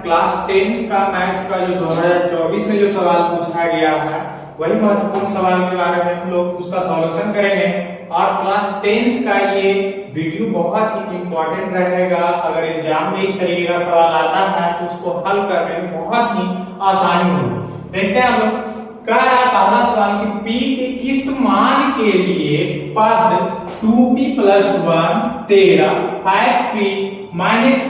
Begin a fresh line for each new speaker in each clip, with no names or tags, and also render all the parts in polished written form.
Class 10 का math का जो 2024 में जो सवाल पूछा गया है वही महत्वपूर्ण सवाल के बारे में हम लोग उसका सॉल्यूशन करेंगे। और क्लास 10 का ये वीडियो बहुत ही इंपॉर्टेंट रहेगा। अगर एग्जाम में इस तरीके का सवाल आता है तो उसको हल करने में बहुत ही आसानी होगी। देखते हैं हम लोग। कह रहा है पहला सवाल कि p के किस मान के लिए पद 2p + 1 13 5p -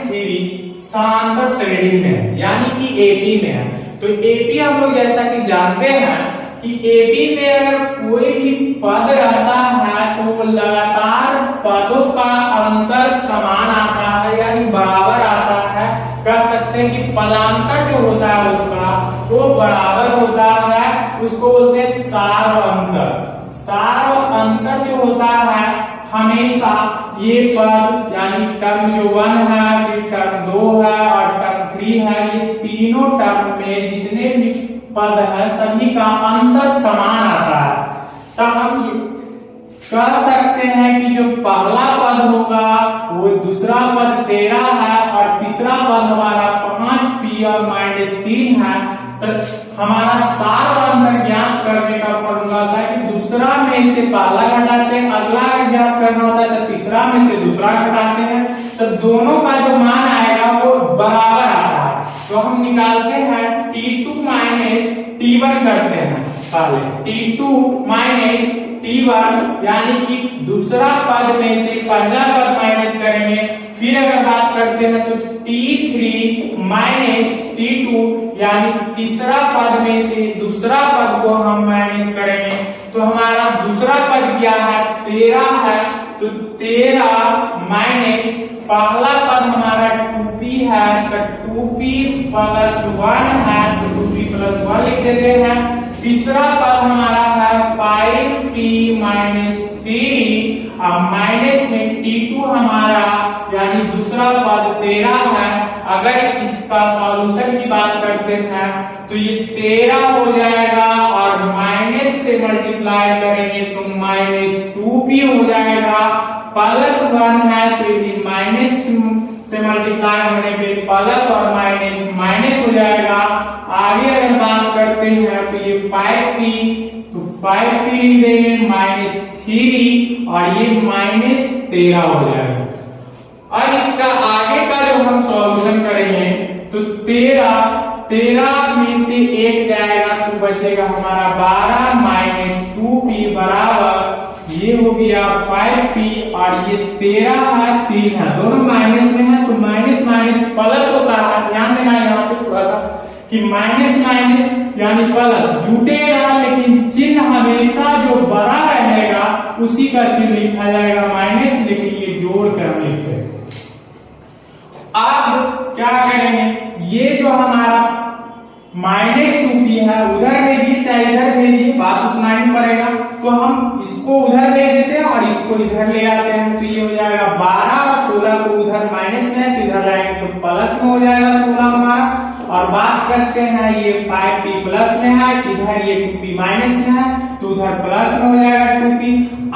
3 समांतर श्रेणी में है, यानी कि AP में है। तो AP हम लोग जैसा कि जानते हैं कि AB में अगर कोई भी पद रहता है तो लगातार पदों का अंतर समान आता है, यानी बराबर आता है। कह सकते हैं कि पदांतर जो होता है उसका वो बराबर होता है, उसको बोलते हैं सार्व अंतर। सार्व अंतर जो होता है हमेशा ये पद यानी टर्म जो 1 है, फिर टर्म 2 है और टर्म 3 है, ये तीनों टर्म में जितने भी पद है सभी का अंतर समान आता है। तब हम कह सकते हैं कि जो पहला पद होगा वो दूसरा पद 13 है और तीसरा पद हमारा 5p और -3 है। तो हमारा सार्व अंतर ज्ञात करने का फॉर्मूला था कि दूसरा में से पहला घटाते हैं, अगला ज्ञात करना होता है तो तीसरा में से दूसरा घटाते हैं, तो दोनों का जो मान आएगा वो बराबर आता है। तो हम निकालते हैं T2 - T1 करते हैं पहले T2 - T1, यानी कि दूसरा पद में से पहला पद माइनस करेंगे। फिर अगर बात करते हैं तो T3 - T2, यानी तीसरा पद में से दूसरा पद को हम माइनस करेंगे। तो हमारा दूसरा पद क्या है 13 है, तो 13 माइनस पहला पद हमारा 2p है, तो 2p + 1 है, तो 2p + 1 लिख देते हैं। तीसरा पद हमारा है 5p - 3 और माइनस में T2 हमारा यानी दूसरा पद 13 है। अगर इसका सॉल्यूशन की बात करते हैं तो ये 13 हो जाएगा और माइनस से मल्टीप्लाई करेंगे तो -2p हो जाएगा, +1 है तो ये माइनस से मल्टीप्लाई होने पे प्लस और माइनस हो जाएगा। आगे अगर बात करते हैं तो ये 5p, तो 5p लिख देंगे -3 और ये -13 हो जाएगा। अब इसका आगे का जो हम सॉल्यूशन करेंगे तो 13 में से 1 जाएगा तो बचेगा हमारा 12 - 2p बराबर ये हो गया 5p और ये 13 है 3 है, दोनों माइनस में है तो माइनस प्लस होता है। ध्यान देना यहाँ पे थोड़ा सा कि माइनस यानी प्लस जुटेगा, लेकिन चिन्ह हमेशा जो बड़ा रहेगा उसी का चिन्ह लिखा जाएगा माइनस, लेकिन ये जोड़ कर हम लिखते हैं। अब क्या करेंगे, ये जो हमारा -2p है उधर भेजिए चाहे इधर भेजिए, बात उतना ही पड़ेगा। तो हम इसको उधर भेज देते हैं और इसको इधर ले आते हैं, तो ये हो जाएगा 12 और 16 को उधर माइनस में है तो इधर लाएंगे तो प्लस में हो जाएगा 16 हमारा। और बात करते हैं ये 5p प्लस में है, इधर ये 2p माइनस में है तो उधर प्लस में हो जाएगा 2p।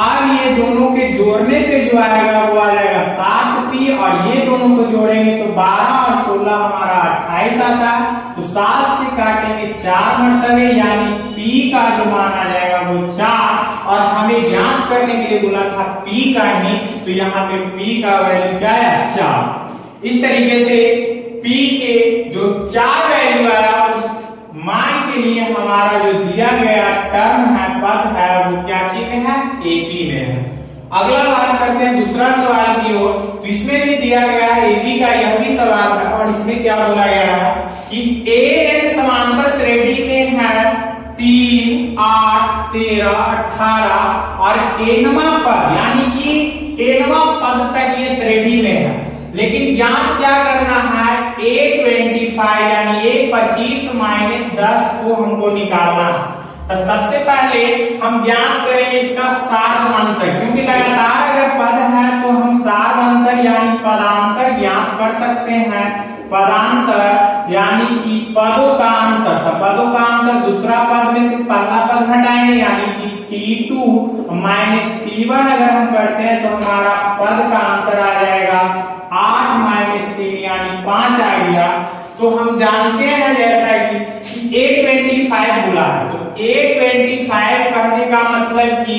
अब ये दोनों के जोड़ने पे जो आएगा वो आ जाएगा 7p और ये दोनों को जोड़ेंगे तो 12 और 16 हमारा 28 आता है। तो 7 से काटेंगे 4 मरतबे, यानी p का जो मान आ जाएगा वो 4। और हमें जांच करने के लिए बोला था p का ही, तो यहाँ पे p का वैल्यू क्या है 4। इस तरीके से p के जो 4 वैल्यू आया उस मान के लिए हमारा जो दिया गया टर्म है पद है वो क्या चीज में है AP में है। अगला बात करते हैं दूसरा सवाल की ओर। तो इसमें भी दिया गया है AP का यह भी सवाल है और इसमें क्या बोला गया है कि AN समांतर श्रेणी में है 3 8 13 18 और nवां पद यानी कि nवां पद तक ये श्रेणी में है, लेकिन ज्ञात क्या करना है A25 यानी A25 - 10 को हमको निकालना है। तो सबसे पहले हम ज्ञात करेंगे इसका सार्व अंतर, क्योंकि लगातार अगर पद है तो हम सार्व अंतर यानी पदांतर ज्ञात कर सकते हैं। पदांतर यानी कि पदों का अंतर, तो पदों का अंतर दूसरा पद में से पहला पद घटाएंगे यानी कि T2 - T1 अगर हम करते हैं तो हमारा पद का अंतर आ जाएगा 8 - 3 यानी 5 आ गया। तो हम जानते हैं जैसा कि A25 बोला है, तो A25 कहने का मतलब कि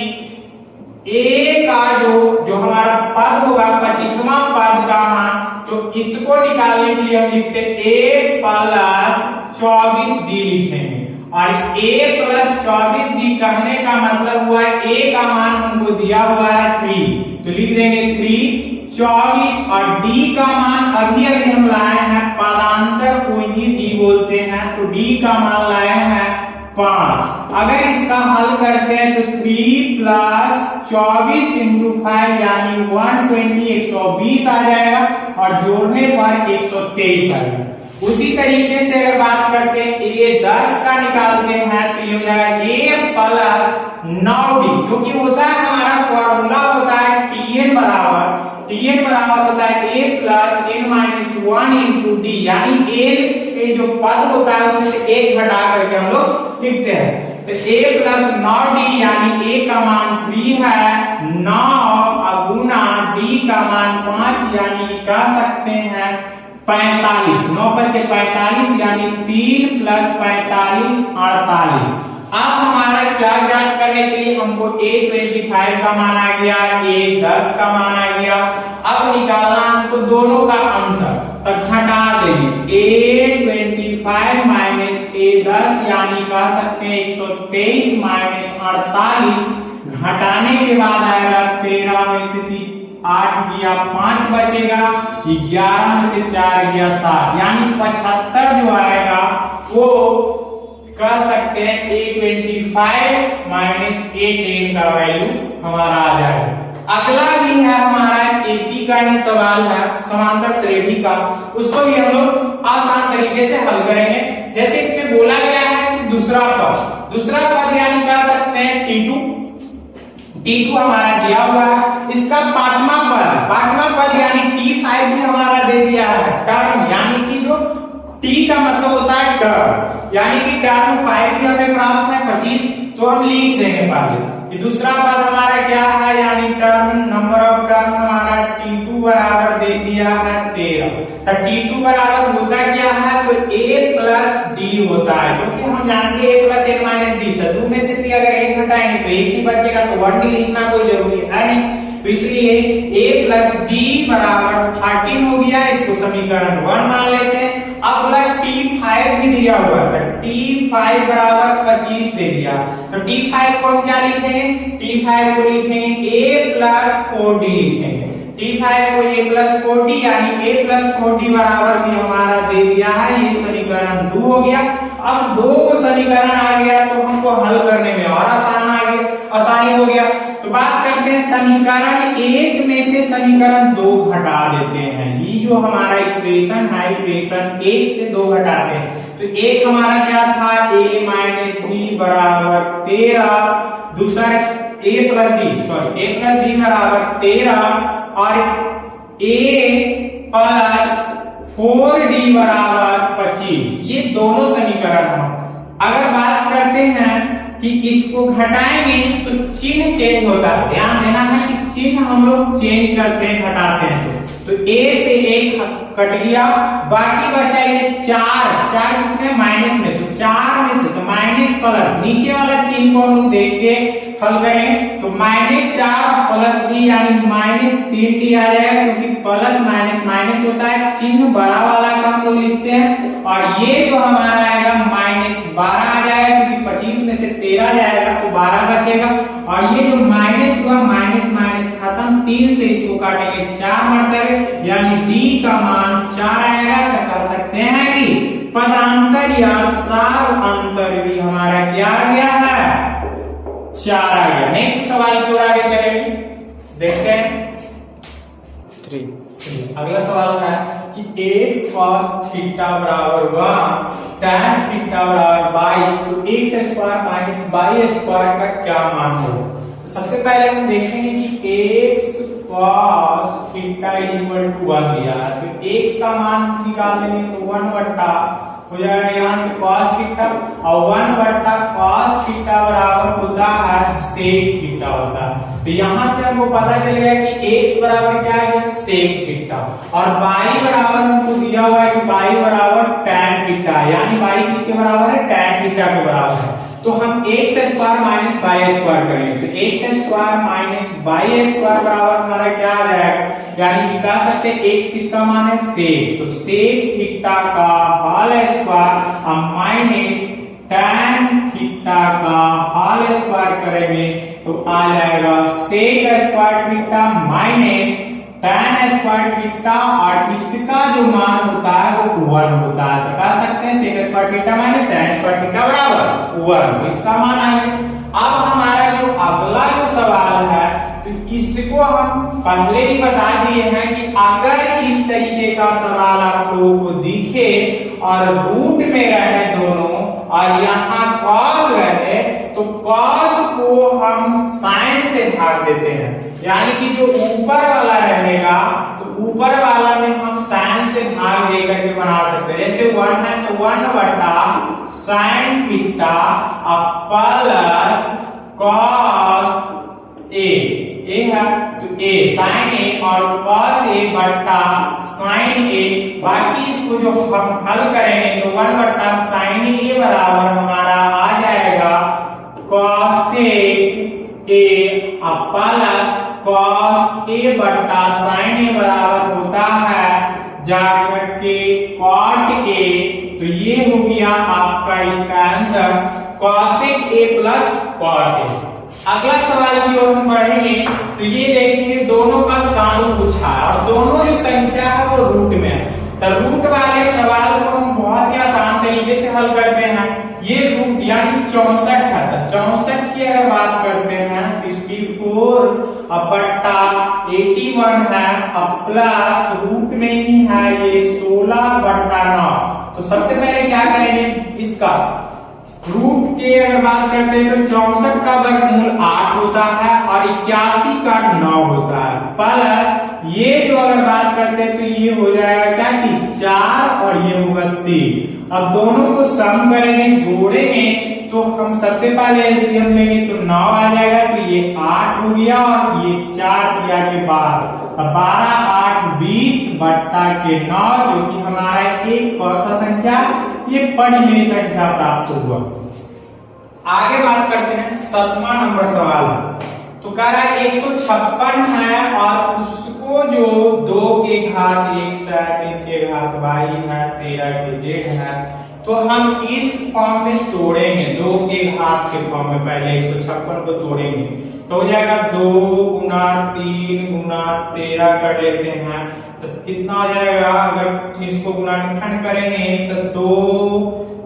A का जो हमारा पद होगा 25वां पद का मान, तो इसको निकालने के लिए हम लिखते A प्लस 24D लिखेंगे। और A प्लस 24D कहने का मतलब हुआ है A का मान हमको दिया हुआ है 3, तो लिख देंगे 3 24, और D का मान अभी अभी हम लाए हैं पदांतर को ही D बोलते हैं, तो D का मान लाए हैं 5। अगर इसका हल करते हैं तो 3 प्लस 24 इंटू 5 यानी 120 120 आ जाएगा, और जोड़ने पर 123 आएगा। उसी तरीके से अगर बात करते हैं A10 का निकालते हैं तो ये हो जाएगा A प्लस 9D, क्योंकि होता है हमारा फॉर्मूला होता है TN बराबर होता है A plus N minus 1 into D, यानी A के जो पद होता है उसमें से एक घटा करके हम लोग लिखते हैं। तो A प्लस 9D यानी A का मान 3 है, 9 गुना D का मान 5 यानी कह सकते हैं 45, 9 बचे 45 यानी 3 प्लस 45 48। अब हमारा क्या ज्ञात करने के लिए हमको A25 का मान आ गया, A10 का मान आ गया। अब निकालना हमको दोनों का अंतर, तो घटा देंगे A25 माइनस A10 यानी कह सकते हैं 123 माइनस 48, घटाने के बाद आएगा 13 में से 8 गया 5 बचेगा, 11 में से 4 गया 7, यानी 75 जो आएगा वो कह सकते हैं A25 माइनस A10 का वैल्यू हमारा आ जाएगा। अगला भी है हमारा AP का ही सवाल है, समांतर श्रेणी का, उसको भी हम लोग आसान तरीके से हल करेंगे। जैसे इसमें बोला गया है कि दूसरा पद यानी कह सकते हैं T2 हमारा दिया हुआ है, इसका पांचवा पद यानी T5 भी हमारा दे दिया है, टर्म यानी कि जो T का मतलब होता है टर्म, यानी कि टर्म 5 भी हमें प्राप्त है 25, तो हम लिख देंगे पहले कि दूसरा पद हमारा क्या है, यानी टर्म नंबर ऑफ टर्म हमारा T2 बराबर दे दिया है 13। तो T2 बराबर होता क्या है, तो A प्लस D होता है, क्योंकि हम जानते हैं A plus N minus D, तो 2 में से 3 अगर 1 घटाएंगे तो 1 ही बचेगा, तो 1D लिखना कोई जरूरी है नहीं, तो इसलिए A प्लस D बराबर 13 हो गया, इसको समीकरण 1 मान लेते हैं। अगला T5 भी दिया हुआ है, तो T5 बराबर 25 दे दिया, तो T5 को हम क्या लिखेंगे, T5 को लिखेंगे A प्लस 4D लिखेंगे, T5 को A प्लस 4D यानी A प्लस 4D बराबर भी हमारा दे दिया है, ये समीकरण 2 हो गया। अब 2 को समीकरण आ गया तो हमको हल करने में और आसानी हो गया। तो बात करते हैं समीकरण 1 में से समीकरण 2 घटा देते हैं, ये जो हमारा इक्वेशन है, इक्वेशन 1 से 2 घटाते हैं, तो एक हमारा क्या था A माइनस D बराबर 13, दूसरा A प्लस D बराबर 13 और A प्लस 4D बराबर 25, ये दोनों समीकरण हैं। अगर बात करते हैं कि इसको घटाएंगे तो चिन्ह चेंज होता है, ध्यान देना है कि चिन्ह हम लोग चेंज करते हैं घटाते हैं, तो A से 1 कट गया, बाकी बचा ये 4 किसमें माइनस में, तो 4 में से तो माइनस प्लस, नीचे वाला चिन्ह को हम लोग देख के हल करें तो -4 प्लस D यानी -3D आ जाएगा, क्योंकि प्लस माइनस माइनस होता है, चिन्ह बड़ा वाला का हम लोग लिखते हैं, और ये जो हमारा आएगा -12 आ जाएगा, क्योंकि 25 में से 13 जाएगा तो 12 बचेगा, और ये जो माइनस हुआ माइनस माइनस खत्म, 3 से इसको काटेंगे 4 मरतबे, यानी D का मान 4 आएगा। तो कर सकते हैं कि पदांतर या सार अंतर भी हमारा क्या आ गया है, 4 आ गया। नेक्स्ट सवाल की ओर आगे चलेंगे, देखते हैं 3। अगला सवाल है कि x cos थीटा बराबर 1 tan थीटा बराबर 22, तो x square minus y square का क्या मान होगा। तो सबसे पहले हम देखेंगे कि x cos theta equal to 1 दिया है, तो x का मान निकाल लेंगे तो 1 बट्टा हो जाएगा यहाँ से cos थीटा, और 1 बट्टा cos थीटा बराबर होता है sec थीटा होता है, तो तो यहां से हमको पता चल गया कि x बराबर क्या है, sec थीटा, और y बराबर हमको दिया हुआ है कि y बराबर tan थीटा, यानी y किसके बराबर है, tan थीटा के बराबर है। तो हम x square minus y square करेंगे, तो x square minus y square बराबर हमारा क्या आ जाएगा, यानी कि कह सकते हैं x किसका मान है, sec, तो sec थीटा का होल स्क्वायर हम माइनस tan थीटा का होल स्क्वायर करेंगे तो आ जाएगा sec square theta minus tan square theta, और इसका जो मान होता है वो 1 होता है, तो कह सकते हैं sec square theta minus tan square theta बराबर 1, इसका मान आ गया। अब हमारा जो अगला जो सवाल है, तो इसको हम पहले ही बता दिए हैं कि अगर इस तरीके का सवाल आप लोगों को दिखे और रूट में रहे दोनों और यहाँ cos रहे, तो cos को हम sin से भाग देते हैं, यानी कि जो ऊपर वाला रहेगा तो ऊपर वाला में हम sin से भाग दे करके बना सकते हैं। जैसे 1 है तो 1 बटा sin थीटा प्लस cos ए है तो a sin a और cos a बटा sin a, बाकी इसको जो हम हल करेंगे तो 1 बटा sin a बराबर हमारा आ जाएगा cos a plus cos a बटा sin a बराबर होता है जाकर के cot a, तो ये हो गया आपका इसका answer cosec a plus cot a। अगला सवाल की ओर हम बढ़ेंगे तो ये देखेंगे दोनों का सम पूछा है और दोनों जो संख्या है वो रूट में है, तो रूट वाले सवाल को हम बहुत ही आसान तरीके से हल करते हैं। ये रूट यानी 64 है, तो 64 की अगर बात करते हैं 64 बट्टा 81 है प्लस रूट में ही है ये 16 बट्टा 9। तो सबसे पहले क्या करेंगे, इसका रूट के अगर बात करते हैं तो 64 का वर्गमूल 8 होता है और 81 का 9 होता है, प्लस ये जो अगर बात करते हैं तो ये हो जाएगा क्या चीज 4 और ये होगा 3। अब दोनों को सम करेंगे, जोड़ेंगे, तो हम सबसे पहले एलसीएम लेंगे तो 9 आ जाएगा, तो ये 8 हो गया और ये 4 किया के बाद 12 8 20 बट्टा के 9, जो कि हमारा एक कौन सा संख्या, ये परिमेय संख्या प्राप्त हुआ। आगे बात करते हैं 7वां नंबर सवाल, तो कह रहा है 156 है और उसको जो 2 के घात 1 है, 3 के घात y है, 13 के z है, तो हम इस फॉर्म में तोड़ेंगे, 2 के घात के फॉर्म में पहले 156 को तोड़ेंगे, तो हो जाएगा 2 गुना 3 गुना 13 कर लेते हैं, तो कितना हो जाएगा, अगर इसको गुणनखंड करेंगे तो 2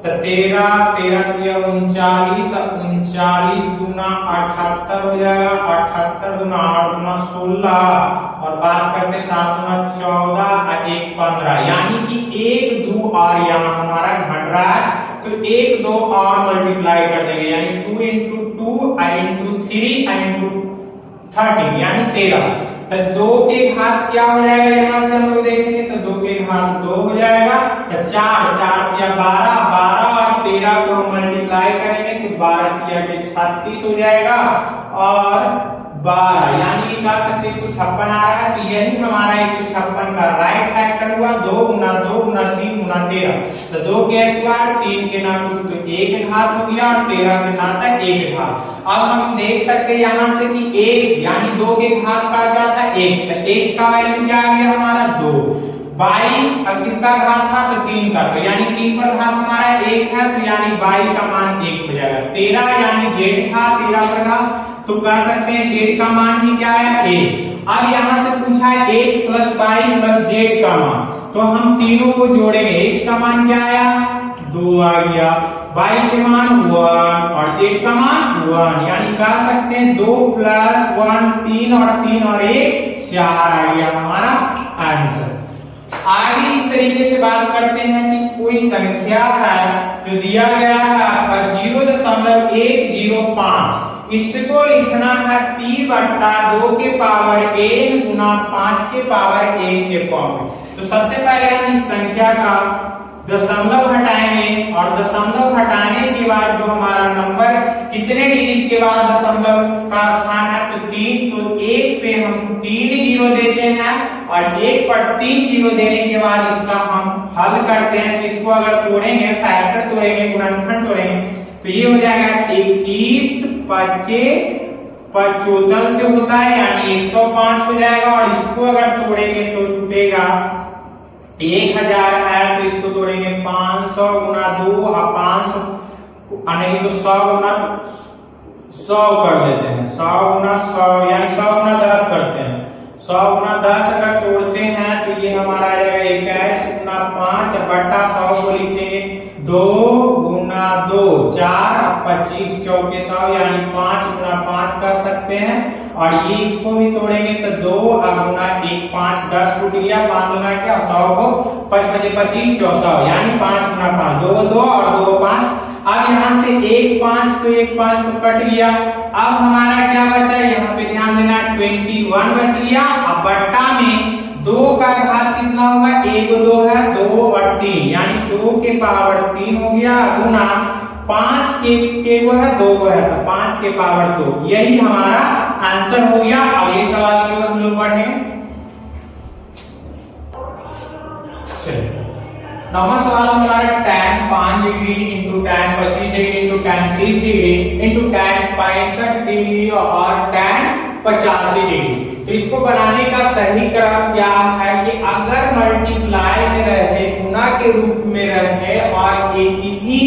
तो 13 13 दिया 39 39 गुना 78 हो जाएगा, 78 गुना 8 गुना 16 और बात करते 7 गुना 14 और 1 15, यानी कि 1 2 और यहाँ हमारा घट रहा है, तो 1 2 और मल्टीप्लाई कर देंगे, यानी 2 into 2 into 3 into 13 यानी 13। तो 2 के घात क्या हो जाएगा, यहाँ से हम लोग देखेंगे तो 2 के घात 2 हो जाएगा, तो 4 4 या 12 12 और 13 को हम मल्टीप्लाई करेंगे तो 12 किया के 36 हो जाएगा और 12 यानी कि कह सकते 156 आ रहा है, तो यही हमारा 156 का राइट फैक्टर हुआ। 2 गुना 2 गुना 3 गुना 13, तो 2 के स्क्वायर 3 के ना कुछ तो 1 घात हो गया और 13 के ना था 1 घात। अब हम देख सकते हैं यहाँ से कि x यानी 2 के घात का क्या था x, तो x का वैल्यू क्या आ गया हमारा 2, y अब किसका घात था तो 3 का, तो यानी 3 पर घात हमारा 1 है, तो यानी y का मान 1 हो जाएगा। 13 यानी z था 13 पर घात, तो कह सकते हैं z का मान ही क्या है a। अब यहाँ से पूछा है x plus y plus z का मान, तो हम तीनों को जोड़ेंगे, x का मान क्या आया 2 आ गया, y के मान 1 और z का मान 1, यानी कह सकते हैं 2 प्लस 1 3 और 3 और 1 4 आ गया हमारा आंसर। आगे इस तरीके से बात करते हैं कि कोई संख्या है जो दिया गया है आपका 0.105, इसको लिखना है p बट्टा 2 के पावर n गुना 5 के पावर n के फॉर्म में। तो सबसे पहले हम इस संख्या का दशमलव हटाएंगे और दशमलव हटाने के बाद जो हमारा नंबर कितने डिजिट के बाद दशमलव का स्थान है तो 3, तो 1 पे हम 3 जीरो देते हैं और 1 पर 3 जीरो देने के बाद इसका हम हल करते हैं। तो इसको अगर तोड़ेंगे, फैक्टर तोड़ेंगे, गुणनखंड तोड़ेंगे तो ये हो जाएगा 21 25 75 से होता है यानी 105 हो जाएगा। और इसको अगर तोड़ेंगे तो टूटेगा 1000 है तो इसको तोड़ेंगे 500 गुना 2 और 500 नहीं तो 100 गुना 100 कर देते हैं, 100 गुना 100 यानी 100 गुना 10 करते हैं। 100 गुना 10 अगर तोड़ते हैं तो ये हमारा आ जाएगा 21 गुना 5 बटा 100 को लिखेंगे 2 गुना 2 4 25 चौके 100 यानी 5 गुना 5 कर सकते हैं। और ये इसको भी तोड़ेंगे तो 2 गुना 1 5 10 टूट गया, 5 गुना क्या 100 को 5 25 25 400 यानी 5 गुना 5 2 2 और 2 5। अब यहाँ से 1 5 तो 1 5 तो कट गया। अब हमारा क्या बचा, यहाँ पे ध्यान देना 21 बच गया। अब बट्टा में 2 का घात कितना होगा, 1 2 है 2 और 3 यानी 2 के पावर 3 हो गया गुना 5 के वो है 2 को है तो 5 के पावर 2। यही हमारा आंसर हो गया। अब ये सवाल की ओर हम लोग बढ़ें। चलिए नौवां सवाल हमारा tan 5 degree into tan 25 degree into tan 30 degree into tan 65 degree और tan 85 डिग्री। तो इसको बनाने का सही क्रम क्या है कि अगर मल्टीप्लाई में रहे, गुना के रूप में रहे और एक ही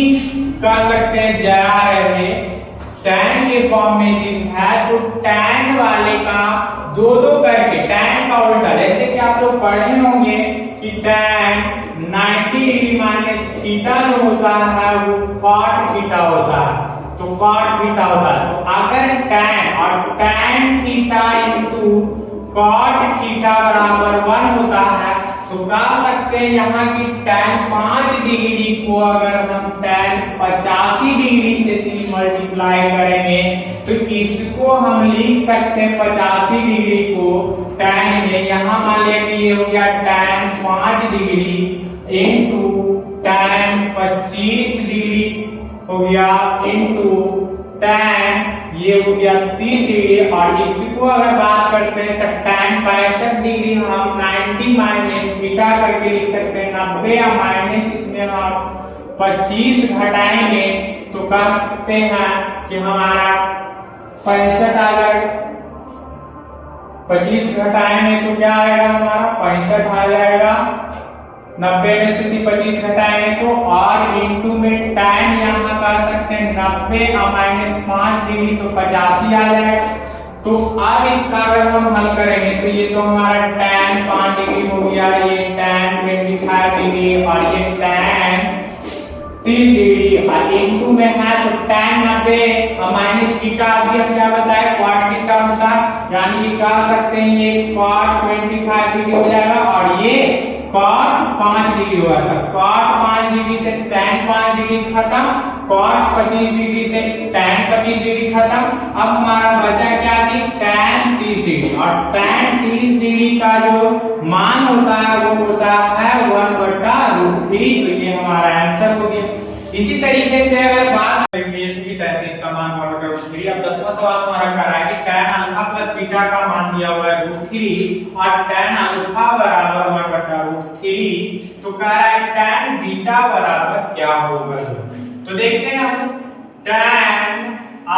कह सकते हैं जया रहे, tan के फॉर्म में सिर्फ है तो tan वाले का 2 2 करके tan का उल्टा, जैसे कि आप लोग पढ़े होंगे कि tan 90 डिग्री माइनस थीटा जो होता है वो cot थीटा होता है, तो cot थीटा होता है। तो अगर tan और tan theta into cot theta बराबर 1 होता है तो कह सकते हैं यहाँ की tan 5 डिग्री को अगर हम tan 85 डिग्री से 3 मल्टीप्लाई करेंगे तो इसको हम लिख सकते हैं 85 डिग्री को tan में, यहाँ मान लिया कि ये हो गया tan 5 degree into tan 25 degree हो गया इंटू tan ये हो गया 30 डिग्री। और इसको अगर बात करते हैं तो tan 65 डिग्री हम 90 माइनस थीटा करके लिख सकते हैं 90 या माइनस इसमें हम 25 घटाएंगे तो कह सकते हैं कि हमारा 65 आ जाएगा। 25 घटाएंगे तो क्या आएगा हमारा 65 आ जाएगा। 90 में से 25 घटाएंगे तो और इंटू में tan यहाँ कह सकते हैं 90 और माइनस 5 डिग्री तो 85 आ जाएगा। तो अब इसका अगर हम हल करेंगे तो ये तो हमारा tan 5 डिग्री हो गया, ये tan 25 डिग्री और ये tan 30 डिग्री और इंटू में है तो tan 90 और माइनस थीटा अभी हम क्या बताए cot थीटा होता है, यानी ये कह सकते हैं ये cot 25 डिग्री हो जाएगा और ये cot 5 डिग्री हुआ था। cot 5 डिग्री से tan 5 डिग्री खत्म, cot 25 डिग्री से tan 25 डिग्री खत्म। अब हमारा बचा क्या जी tan 30 डिग्री और tan 30 डिग्री का जो मान होता है वो होता है 1/√3। तो ये हमारा आंसर हो गया। इसी तरीके से अगर बात करेंगे 33 का मान 1/√3। अब 10वां सवाल हमारा कर रहा है कि tan अल्फा प्लस बीटा का मान दिया हुआ है √3 और tan अल्फा बराबर 1/√3। तो कह रहा है tan बीटा बराबर क्या होगा। तो देखते हैं हम tan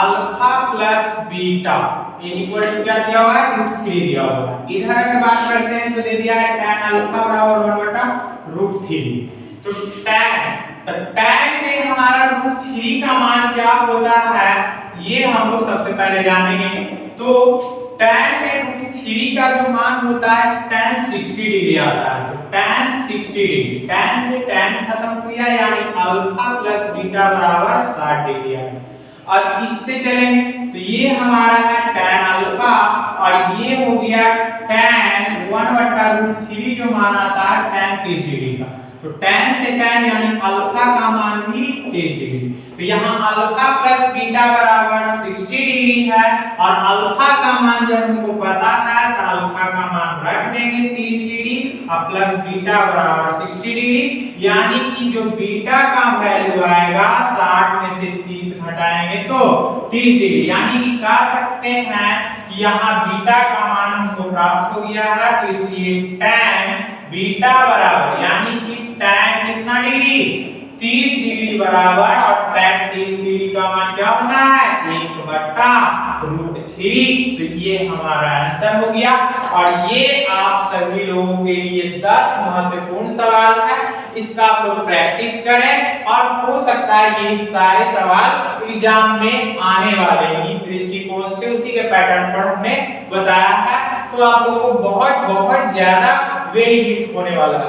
alpha plus beta equal to क्या दिया हुआ है √3 दिया हुआ है। इधर अगर बात करते हैं तो दे दिया है tan अल्फा बराबर 1/√3। तो tan में हमारा √3 का मान क्या होता है ये हम लोग सबसे पहले जानेंगे। तो tan में √3 का जो मान होता है tan 60 डिग्री आता है। तो tan 60 डिग्री, tan से tan खत्म किया यानी अल्फा प्लस बीटा बराबर 60 डिग्री है। अब इससे चलेंगे तो ये हमारा है tan अल्फा और ये हो गया tan 1/√3 जो मान आता है tan 30 डिग्री का। तो tan से tan यानी अल्फा का मान भी 30 डिग्री। तो यहाँ अल्फा प्लस बीटा बराबर 60 डिग्री है और अल्फा का मान जब हमको पता है तो अल्फा का मान रख देंगे 30 डिग्री और प्लस बीटा बराबर 60 डिग्री। यानी कि जो बीटा का वैल्यू आएगा 60 में से 30 घटाएंगे तो 30 डिग्री, यानी कि कह सकते हैं कि यहाँ बीटा का मान हमको प्राप्त हो गया है, तो इसलिए tan बीटा बराबर, यानी कि tan कितना डिग्री 30 डिग्री बराबर, और tan 30 डिग्री का मान क्या होता है 1/√3। तो ये हमारा आंसर हो गया। और ये आप सभी लोगों के लिए 10 महत्वपूर्ण सवाल है, इसका आप लोग प्रैक्टिस करें, और हो सकता है ये सारे सवाल एग्जाम में आने वाले हैं दृष्टिकोण से, उसी के पैटर्न पर हमने बताया है, तो आप लोगों को बहुत बहुत ज्यादा बेनिफिट होने वाला है।